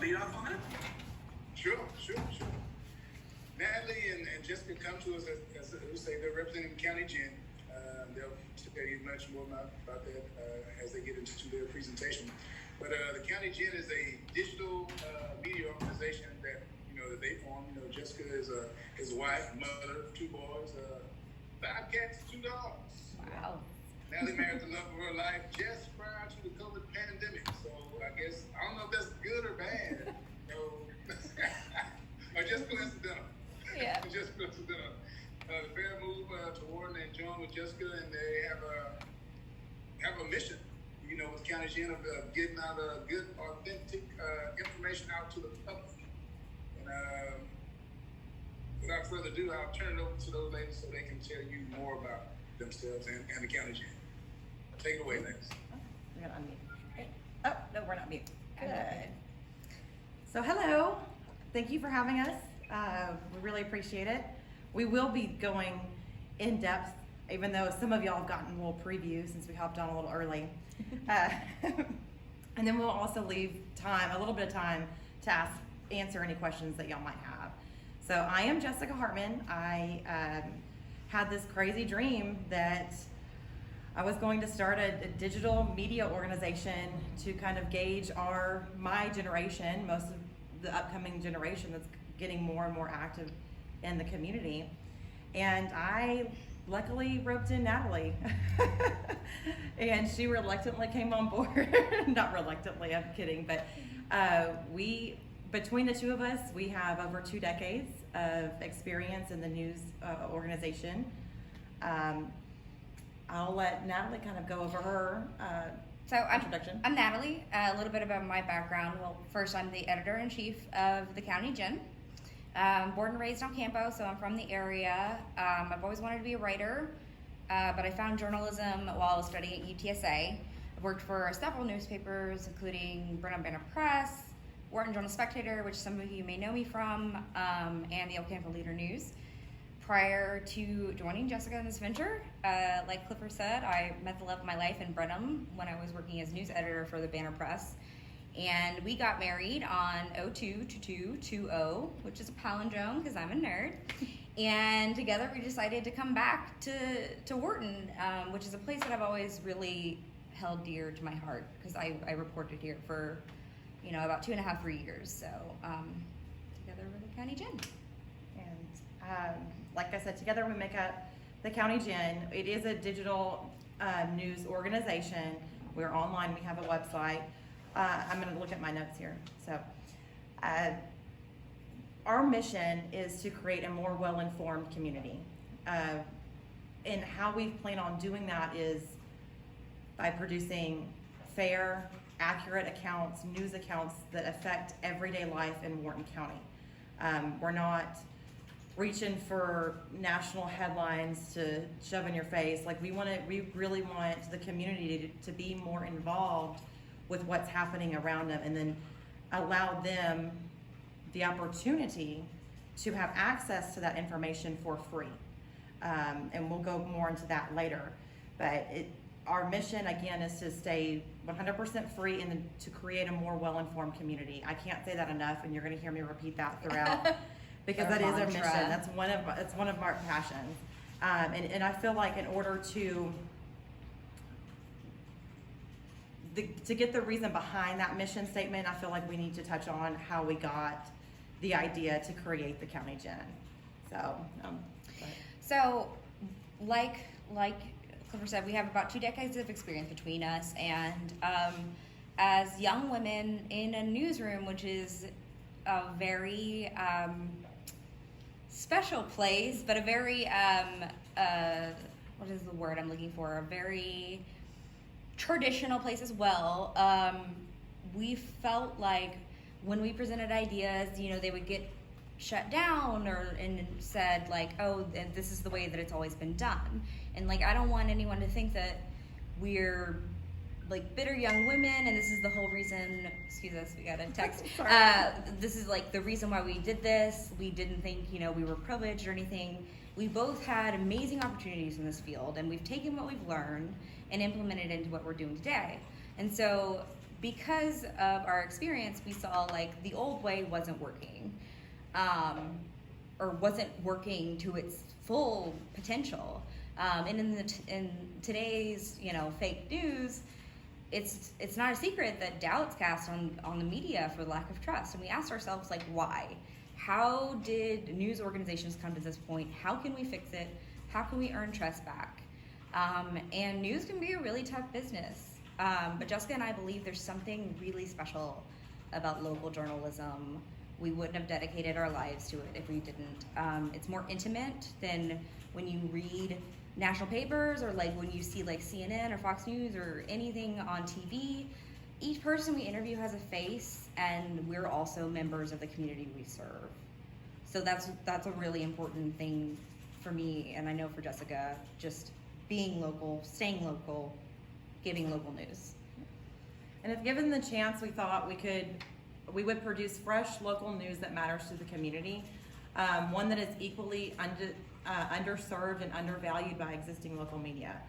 lead off on that? Sure. Natalie and Jessica come to us as we say, they're representing County Gen. They'll tell you much more about that as they get into their presentation. But the County Gen is a digital media organization that that they formed. Jessica is a wife, mother of 2 boys, 5 cats, 2 dogs. Wow. Natalie married the love of her life just prior to the COVID pandemic. So I guess I don't know if that's good or bad. Or just coincidental. Yeah. Just coincidental. The pair moved to Wharton and joined with Jessica, and they have a mission. With County Gen of getting out good, authentic information out to the public. And without further ado, I'll turn it over to those ladies so they can tell you more about themselves and the County Gen. Take it away, ladies. We're gonna unmute. Oh, no, we're not mute. Good. So hello, thank you for having us. We really appreciate it. We will be going in depth, even though some of y'all have gotten a little preview since we hopped on a little early. And then we'll also leave a little bit of time to answer any questions that y'all might have. So I am Jessica Hartman. I had this crazy dream that I was going to start a digital media organization to kind of gauge my generation, most of the upcoming generation that's getting more and more active in the community. And I luckily roped in Natalie and she reluctantly came on board. Not reluctantly, I'm kidding, but between the 2 of us, we have over 2 decades of experience in the news organization. I'll let Natalie kind of go over her introduction. I'm Natalie. A little bit about my background. Well, first, I'm the editor-in-chief of the County Gen. Born and raised on Campo, so I'm from the area. I've always wanted to be a writer, but I found journalism while I was studying at UTSA. I've worked for several newspapers, including Brenham Banner Press, Wharton Journal-Spectator, which some of you may know me from, and the El Campo Leader News. Prior to joining Jessica in this venture, like Clifford said, I met the love of my life in Brenham when I was working as news editor for the Banner Press. And we got married on 02/22/20, which is a palindrome because I'm a nerd. And together we decided to come back to Wharton, which is a place that I've always really held dear to my heart because I reported here for, about 2.5, 3 years. So together we're the County Gen. And like I said, together we make up the County Gen. It is a digital news organization. We're online. We have a website. I'm going to look at my notes here. So our mission is to create a more well-informed community. And how we plan on doing that is by producing fair, accurate accounts, news accounts that affect everyday life in Wharton County. We're not reaching for national headlines to shove in your face. Like we really want the community to be more involved with what's happening around them, and then allow them the opportunity to have access to that information for free. And we'll go more into that later. But our mission, again, is to stay 100% free and then to create a more well-informed community. I can't say that enough, and you're going to hear me repeat that throughout because that is our mission. That's one of our passions. And I feel like in order to get the reason behind that mission statement, I feel like we need to touch on how we got the idea to create the County Gen. So, like Clifford said, we have about 2 decades of experience between us, and as young women in a newsroom, which is a very special place, but a very what is the word I'm looking for? A very traditional place as well. We felt like when we presented ideas, they would get shut down and said like, oh, this is the way that it's always been done. And like, I don't want anyone to think that we're like bitter young women and this is the whole reason, excuse us, we got a text. This is like the reason why we did this. We didn't think, we were privileged or anything. We both had amazing opportunities in this field, and we've taken what we've learned and implemented it into what we're doing today. And so because of our experience, we saw like the old way wasn't working, or wasn't working to its full potential. And in today's, fake news, it's not a secret that doubt's cast on the media for lack of trust. And we asked ourselves, like, why? How did news organizations come to this point? How can we fix it? How can we earn trust back? And news can be a really tough business. But Jessica and I believe there's something really special about local journalism. We wouldn't have dedicated our lives to it if we didn't. It's more intimate than when you read national papers, or like when you see like CNN or Fox News or anything on TV. Each person we interview has a face, and we're also members of the community we serve. So that's a really important thing for me, and I know for Jessica, just being local, staying local, giving local news. And if given the chance, we thought we would produce fresh local news that matters to the community, one that is equally underserved and undervalued by existing local media.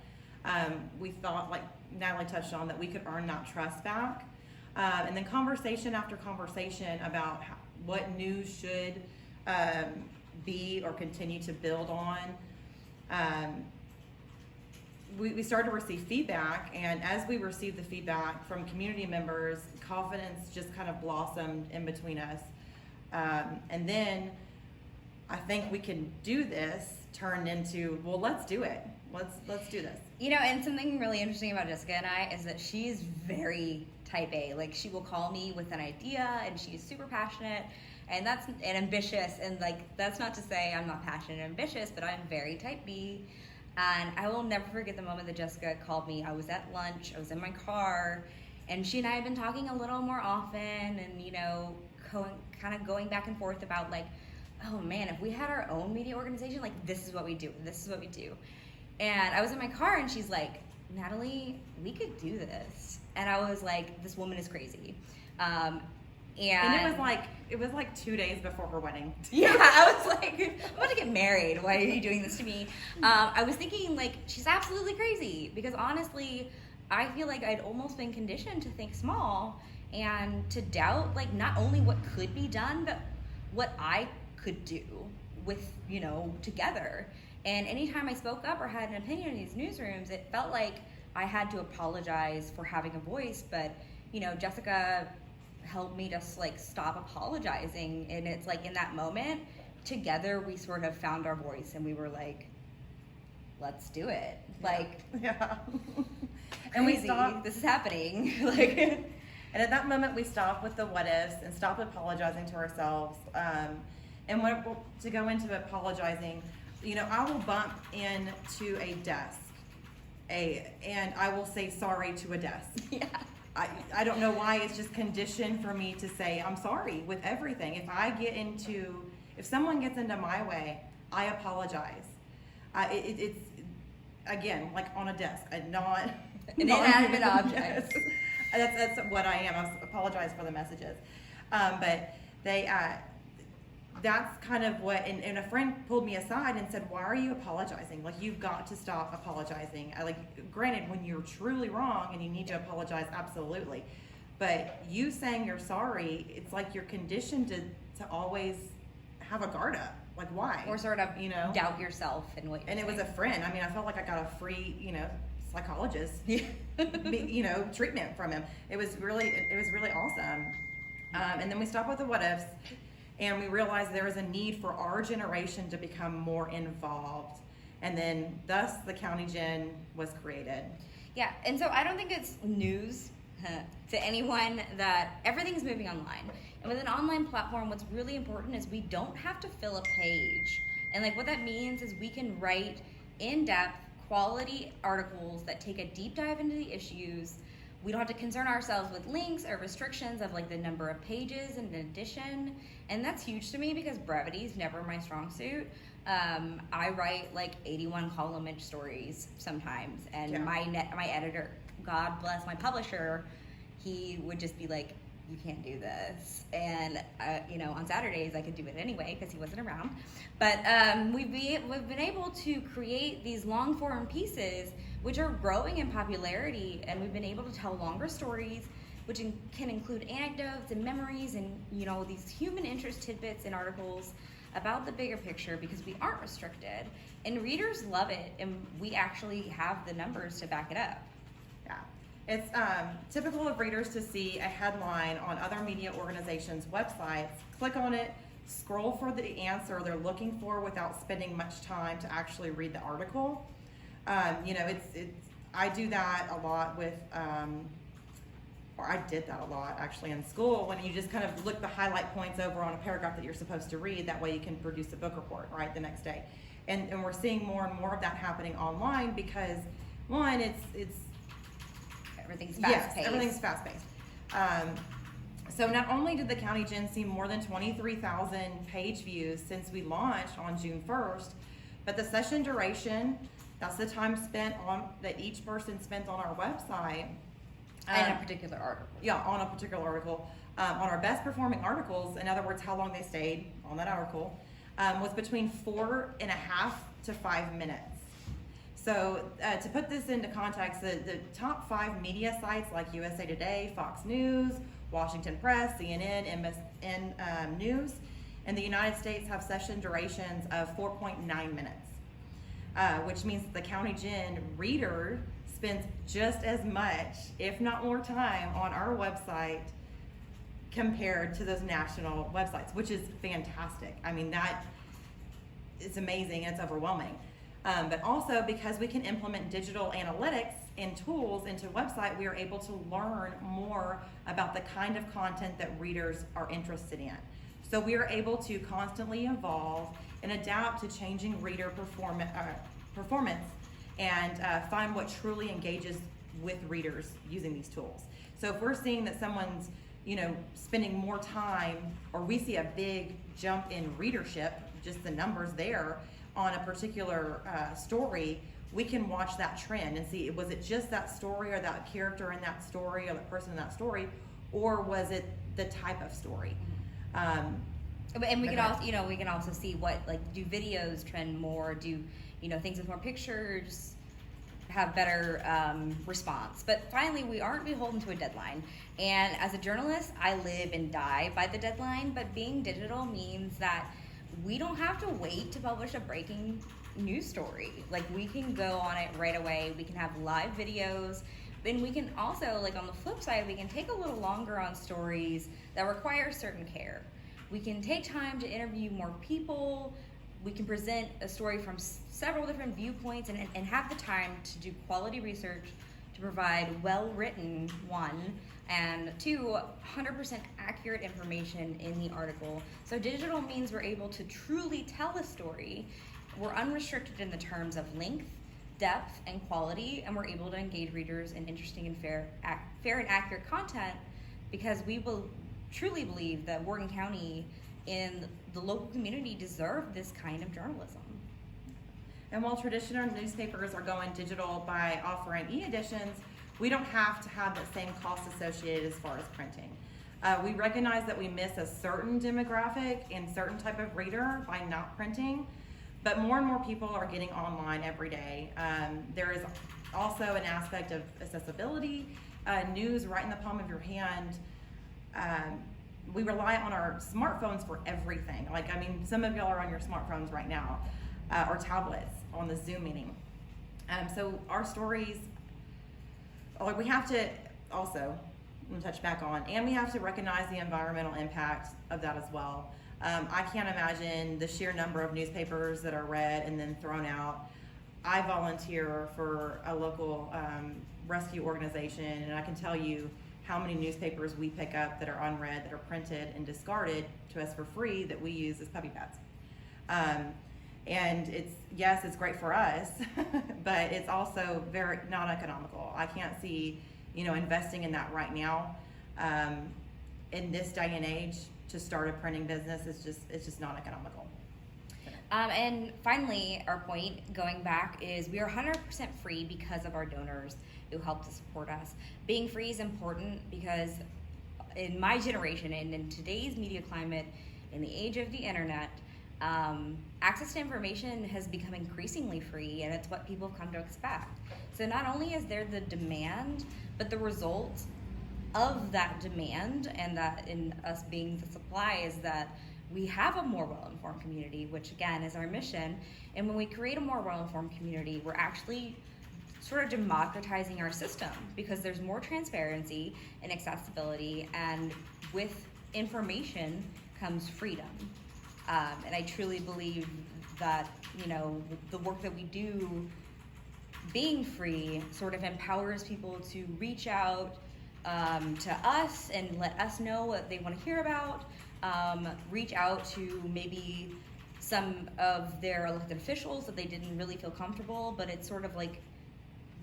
We thought, like Natalie touched on, that we could earn that trust back. And then conversation after conversation about what news should be or continue to build on. We started to receive feedback, and as we received the feedback from community members, confidence just kind of blossomed in between us. And then I think we can do this turned into, well, let's do it. Let's do this. And something really interesting about Jessica and I is that she's very type A. Like, she will call me with an idea, and she's super passionate and ambitious. And like, that's not to say I'm not passionate and ambitious, but I'm very type B. And I will never forget the moment that Jessica called me. I was at lunch, I was in my car, and she and I had been talking a little more often, and kind of going back and forth about like, oh man, if we had our own media organization, like this is what we do. And I was in my car, and she's like, Natalie, we could do this. And I was like, this woman is crazy. And it was like 2 days before her wedding. Yeah, I was like, I'm about to get married. Why are you doing this to me? I was thinking, like, she's absolutely crazy. Because honestly, I feel like I'd almost been conditioned to think small and to doubt, like, not only what could be done, but what I could do with, together. And anytime I spoke up or had an opinion in these newsrooms, it felt like I had to apologize for having a voice. But, Jessica helped me just like stop apologizing. And it's like in that moment, together we sort of found our voice, and we were like, let's do it. Like, yeah. And we stopped. This is happening. Like, and at that moment we stopped with the what ifs and stopped apologizing to ourselves. And to go into apologizing, I will bump into a desk, and I will say sorry to a desk. Yeah. I don't know why, it's just conditioned for me to say I'm sorry with everything. If someone gets into my way, I apologize. It's again like on a desk, not an inanimate object. That's what I am. I apologize for the messages, but that's kind of what, and a friend pulled me aside and said, why are you apologizing? Like, you've got to stop apologizing. Granted, when you're truly wrong and you need to apologize, absolutely. But you saying you're sorry, it's like you're conditioned to always have a guard up. Like, why? Or sort of, doubt yourself and what you're saying. And it was a friend. I mean, I felt like I got a free, psychologist, treatment from him. It was really awesome. And then we stopped with the what ifs. And we realized there was a need for our generation to become more involved. And then thus the County Gin was created. Yeah, and so I don't think it's news to anyone that everything's moving online. And with an online platform, what's really important is we don't have to fill a page. And like what that means is we can write in-depth, quality articles that take a deep dive into the issues. We don't have to concern ourselves with links or restrictions of like the number of pages in an edition. And that's huge to me because brevity is never my strong suit. I write like 81 column-inch stories sometimes, and yeah. my editor, God bless my publisher, he would just be like, you can't do this. And on Saturdays I could do it anyway because he wasn't around. But we've been able to create these long form pieces which are growing in popularity, and we've been able to tell longer stories which can include anecdotes and memories and, you know, these human interest tidbits in articles about the bigger picture, because we aren't restricted and readers love it, and we actually have the numbers to back it up. Yeah. It's typical of readers to see a headline on other media organizations' websites, click on it, scroll for the answer they're looking for without spending much time to actually read the article. You know, I do that a lot with, or I did that a lot actually in school, when you just kind of look the highlight points over on a paragraph that you're supposed to read. That way you can produce a book report, right, the next day. And we're seeing more and more of that happening online because, one, it's Everything's fast-paced. Yes, everything's fast-paced. So not only did the County Gin see more than 23,000 page views since we launched on June 1st, but the session duration, that's the time spent that each person spent on our website. And a particular article. Yeah, on a particular article. On our best performing articles, in other words, how long they stayed on that article, was between 4.5 to 5 minutes. So to put this into context, the top 5 media sites like USA Today, Fox News, Washington Press, CNN, MSN News, in the United States have session durations of 4.9 minutes, which means the County Gin reader spends just as much, if not more time on our website compared to those national websites, which is fantastic. I mean, that is amazing and it's overwhelming. But also because we can implement digital analytics and tools into website, we are able to learn more about the kind of content that readers are interested in. So we are able to constantly evolve and adapt to changing reader performance and find what truly engages with readers using these tools. So if we're seeing that someone's, you know, spending more time, or we see a big jump in readership, just the numbers there on a particular story, we can watch that trend and see, was it just that story or that character in that story or the person in that story, or was it the type of story? And we can also, you know, we can also see what, like, do videos trend more? Do, you know, things with more pictures have better response? But finally, we aren't beholden to a deadline. And as a journalist, I live and die by the deadline. But being digital means that we don't have to wait to publish a breaking news story. Like, we can go on it right away. We can have live videos. And we can also, like, on the flip side, we can take a little longer on stories that require certain care. We can take time to interview more people. We can present a story from several different viewpoints and have the time to do quality research to provide well-written, one, and 2, 100% accurate information in the article. So digital means we're able to truly tell a story. We're unrestricted in the terms of length, depth, and quality, and we're able to engage readers in interesting and fair and accurate content, because we will truly believe that Wharton County and the local community deserve this kind of journalism. And while traditional newspapers are going digital by offering e-editions, we don't have to have that same cost associated as far as printing. We recognize that we miss a certain demographic and certain type of reader by not printing, but more and more people are getting online every day. There is also an aspect of accessibility, news right in the palm of your hand. We rely on our smartphones for everything. Like, I mean, some of y'all are on your smartphones right now, or tablets on the Zoom meeting. So our stories, like, we have to also, I'm gonna touch back on, and we have to recognize the environmental impact of that as well. I can't imagine the sheer number of newspapers that are read and then thrown out. I volunteer for a local rescue organization, and I can tell you how many newspapers we pick up that are unread, that are printed and discarded to us for free, that we use as puppy pads. And it's great for us, but it's also very not economical. I can't see, investing in that right now. In this day and age, to start a printing business, it's just not economical. And finally, our point going back is we are 100% free because of our donors who help to support us. Being free is important because in my generation and in today's media climate, in the age of the internet, access to information has become increasingly free, and it's what people have come to expect. So not only is there the demand, but the result of that demand and that in us being the supply is that we have a more well-informed community, which again is our mission. And when we create a more well-informed community, we're actually sort of democratizing our system because there's more transparency and accessibility, and with information comes freedom. And I truly believe that, you know, the work that we do being free sort of empowers people to reach out to us and let us know what they want to hear about, reach out to maybe some of their elected officials that they didn't really feel comfortable, but it's sort of like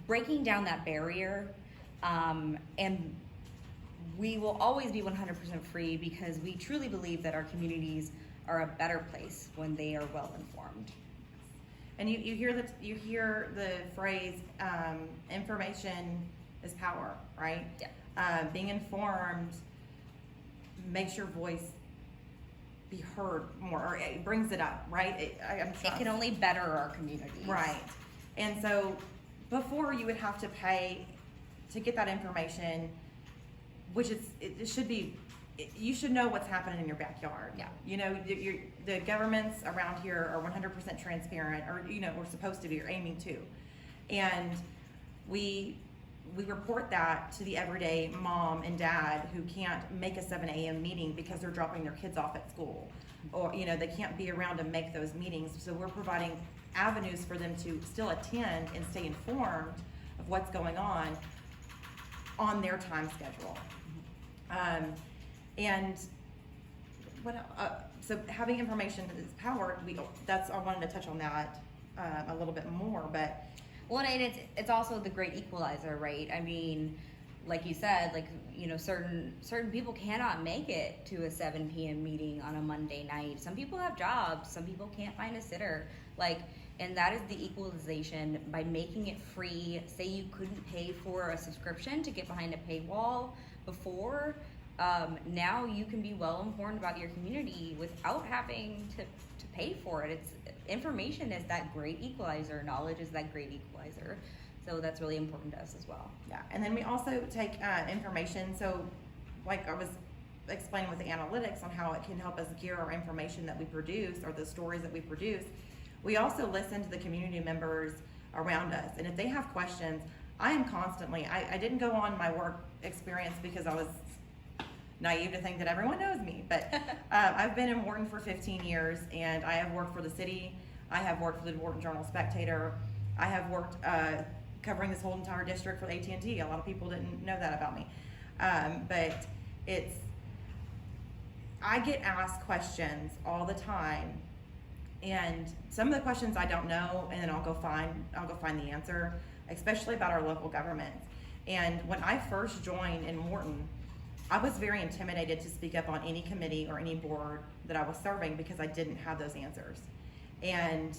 breaking down that barrier. And we will always be 100% free because we truly believe that our communities are a better place when they are well informed. And you hear the phrase, information is power, right? Yeah. Being informed makes your voice be heard more, or it brings it up, right? It can only better our communities. Right. And so before you would have to pay to get that information, which it should be, you should know what's happening in your backyard. Yeah. You know, the governments around here are 100% transparent, or, you know, we're supposed to be, or aiming to. And we report that to the everyday mom and dad who can't make a 7 a.m. meeting because they're dropping their kids off at school, or, you know, they can't be around to make those meetings. So we're providing avenues for them to still attend and stay informed of what's going on their time schedule. And what so having information is power. I wanted to touch on that a little bit more, but well, and it's also the great equalizer, right? I mean, like you said, like, you know, certain people cannot make it to a 7 p.m. meeting on a Monday night. Some people have jobs. Some people can't find a sitter. Like, and that is the equalization by making it free. Say you couldn't pay for a subscription to get behind a paywall before. Now you can be well informed about your community without having to pay for it. Information is that great equalizer. Knowledge is that great equalizer. So that's really important to us as well. yeah. And then we also take information. So, like I was explaining with the analytics on how it can help us gear our information that we produce, or the stories that we produce. We also listen to the community members around us, and if they have questions, I am constantly. I didn't go on my work experience because I was naive to think that everyone knows me, but I've been in Wharton for 15 years, and I have worked for the city. I have worked for the Wharton Journal-Spectator. I have worked covering this whole entire district for AT&T. A lot of people didn't know that about me, but I get asked questions all the time, and some of the questions I don't know, and then I'll go find the answer, especially about our local governments. And when I first joined in Wharton, I was very intimidated to speak up on any committee or any board that I was serving because I didn't have those answers. And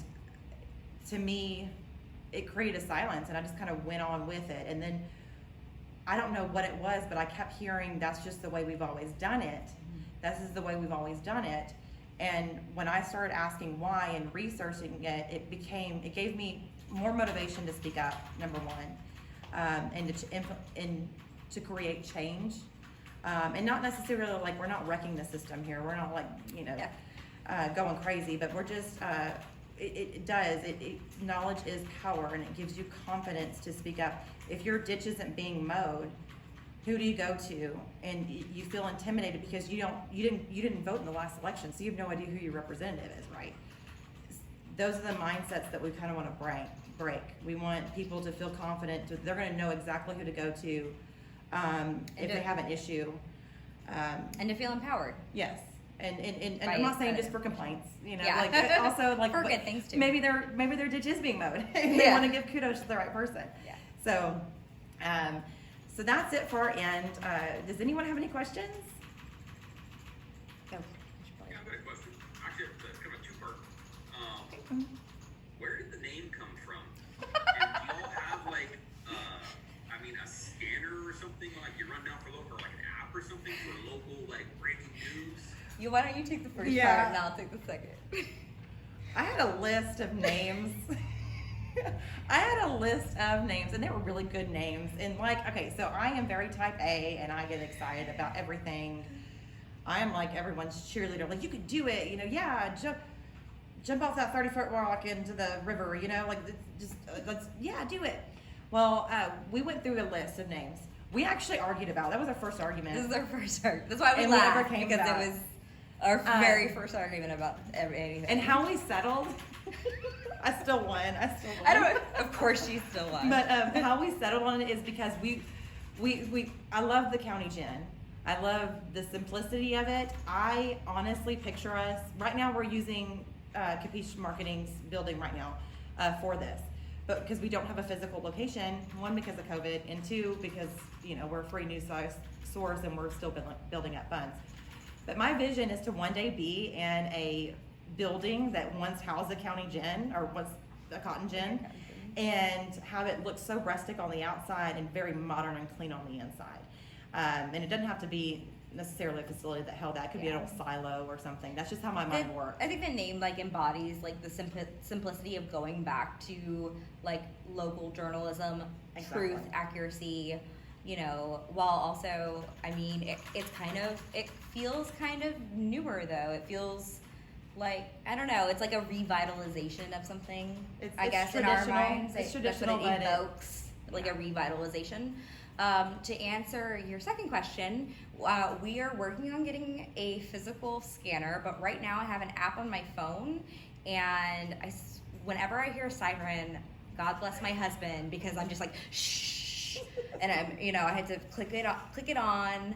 to me, it created a silence, and I just kind of went on with it. And then I don't know what it was, but I kept hearing, that's just the way we've always done it. This is the way we've always done it. And when I started asking why and researching it, it gave me more motivation to speak up, number one, and to create change. And not necessarily like we're not wrecking the system here. We're not like, you know, going crazy, but we're just, knowledge is power, and it gives you confidence to speak up. If your ditch isn't being mowed, who do you go to? And you feel intimidated because you didn't vote in the last election, so you have no idea who your representative is, right? Those are the mindsets that we kind of want to break. We want people to feel confident. They're going to know exactly who to go to if they have an issue. And to feel empowered. Yes. And I'm not saying just for complaints, you know, like also like for good things too. Maybe their ditch is being mowed. They want to give kudos to the right person. Yeah. So, so that's it for our end. Does anyone have any questions? Go. Yeah, I've got a question. Actually, it's kind of a two-part. Where did the name come from? And do y'all have like, a scanner or something, like you run down for local, or like an app or something for local like breaking news? Why don't you take the first Yeah. part and I'll take the second? I had a list of names. I had a list of names, and they were really good names. And like, okay, so I am very type A, and I get excited about everything. I am like everyone's cheerleader. Like, you could do it, yeah, jump off that 30-foot rock into the river, like just let's do it. Well, we went through a list of names. We actually argued about it. That was our first argument. This is our first argument. That's why we And we never laughed, came because back. it was our very first argument about anything. And how we settled, I still won. I don't. Of course, she still won. But how we settled on it is because I love the county gin. I love the simplicity of it. I honestly picture us right now. We're using Capiche Marketing's building right now for this, but because we don't have a physical location, one because of COVID, and two because we're a free news source and we're still building up funds. But my vision is to one day be in a building that once housed a county gin or once a cotton gin, and have it look so rustic on the outside and very modern and clean on the inside. And it doesn't have to be necessarily a facility that held that. It could be an old silo or something. That's just how my mind works. I think the name embodies the simplicity of going back to local journalism, Exactly. truth, accuracy, while also, it feels kind of newer though. It feels I don't know, it's like a revitalization of something, It's in our traditional. minds. It's That's what traditional, but it evokes, a revitalization. To answer your second question, we are working on getting a physical scanner, but right now I have an app on my phone, and whenever I hear a siren, God bless my husband, because I'm just like, shh, and I had to click it on,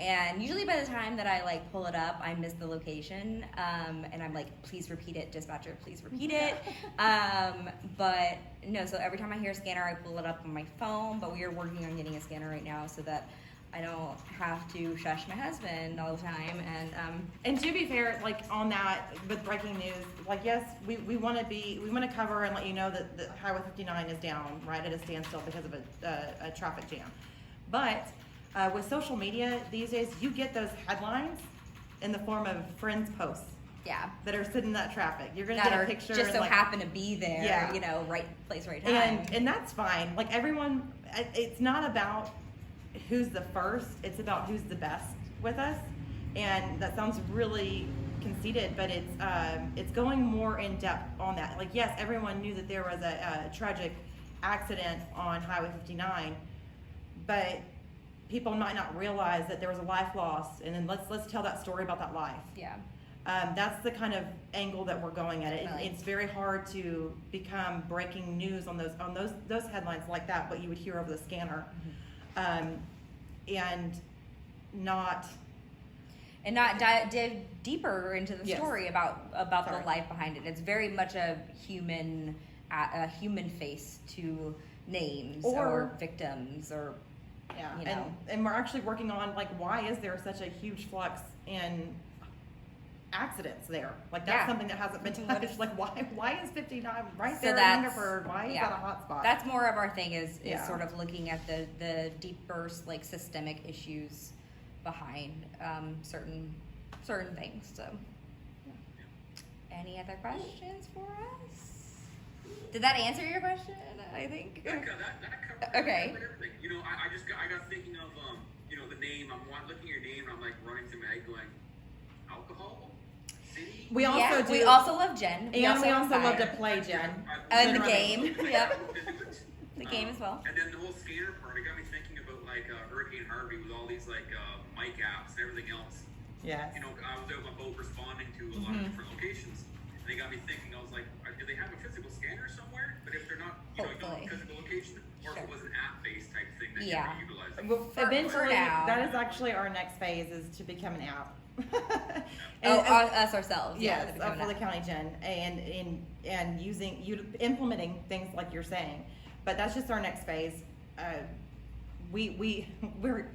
and usually by the time that I pull it up, I miss the location, and I'm like, please repeat it, dispatcher, please repeat it. But no, so every time I hear a scanner, I pull it up on my phone, but we are working on getting a scanner right now so that I don't have to shush my husband all the time. And to be fair, on that, with breaking news, yes, we want to cover and let you know that the Highway 59 is down, right, at a standstill because of a traffic jam. But with social media these days, you get those headlines in the form of friends' posts. Yeah. That are sitting in that traffic. You're gonna That get a are picture just so and happen to be there, Yeah. right place, right time. and that's fine. Everyone, it's not about who's the first, it's about who's the best with us. And that sounds really conceited, but it's going more in depth on that. Yes, everyone knew that there was a tragic accident on Highway 59, but people might not realize that there was a life lost, and then let's tell that story about that life. Yeah. That's the kind of angle that we're going at it. Definitely. It's very hard to become breaking news on those headlines like that, what you would hear over the scanner, and not dive deeper into the Yes. story about Sorry. the life behind it. It's very much a human face to names or victims or and we're actually working on why is there such a huge flux in accidents there? That's something that hasn't been touched. Why is 59 right there in Hungerford? Why is that a hot spot? That's more of our thing is Yeah. sort of looking at the deeper systemic issues behind certain things. So, any other questions for us? Did that answer your question? I think. That covered Okay. everything. I got thinking of the name. I'm looking at your name and I'm running through my head going, alcohol, city. We also do. We also love Jen. we also love love fire. to play Jen. And the Jen Running. game. Yep. The game as well. And then the whole scanner part, it got me thinking about Hurricane Harvey with all these mic apps and everything else. Yes. I was out on my boat responding to a lot of different locations, and they got me thinking. I was like, do they have a physical scanner somewhere? But if they're not, you don't have a physical location, or if it was an app-based type thing that you could utilize. Well, For eventually, now. that is actually our next phase is to become an app. Us ourselves. Yes, Yeah, for the county gen, and implementing things like you're saying, but that's just our next phase. We're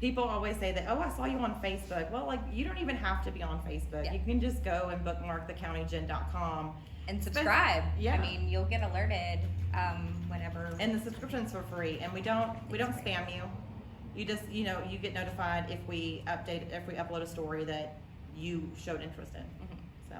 people always say that, oh, I saw you on Facebook. Well, you don't even have to be on Facebook. Yeah. You can just go and bookmark thecountygen.com and subscribe. Yeah. I mean, you'll get alerted whenever. and the subscription's for free, and we don't spam you. You just you get notified if we upload a story that you showed interest in. So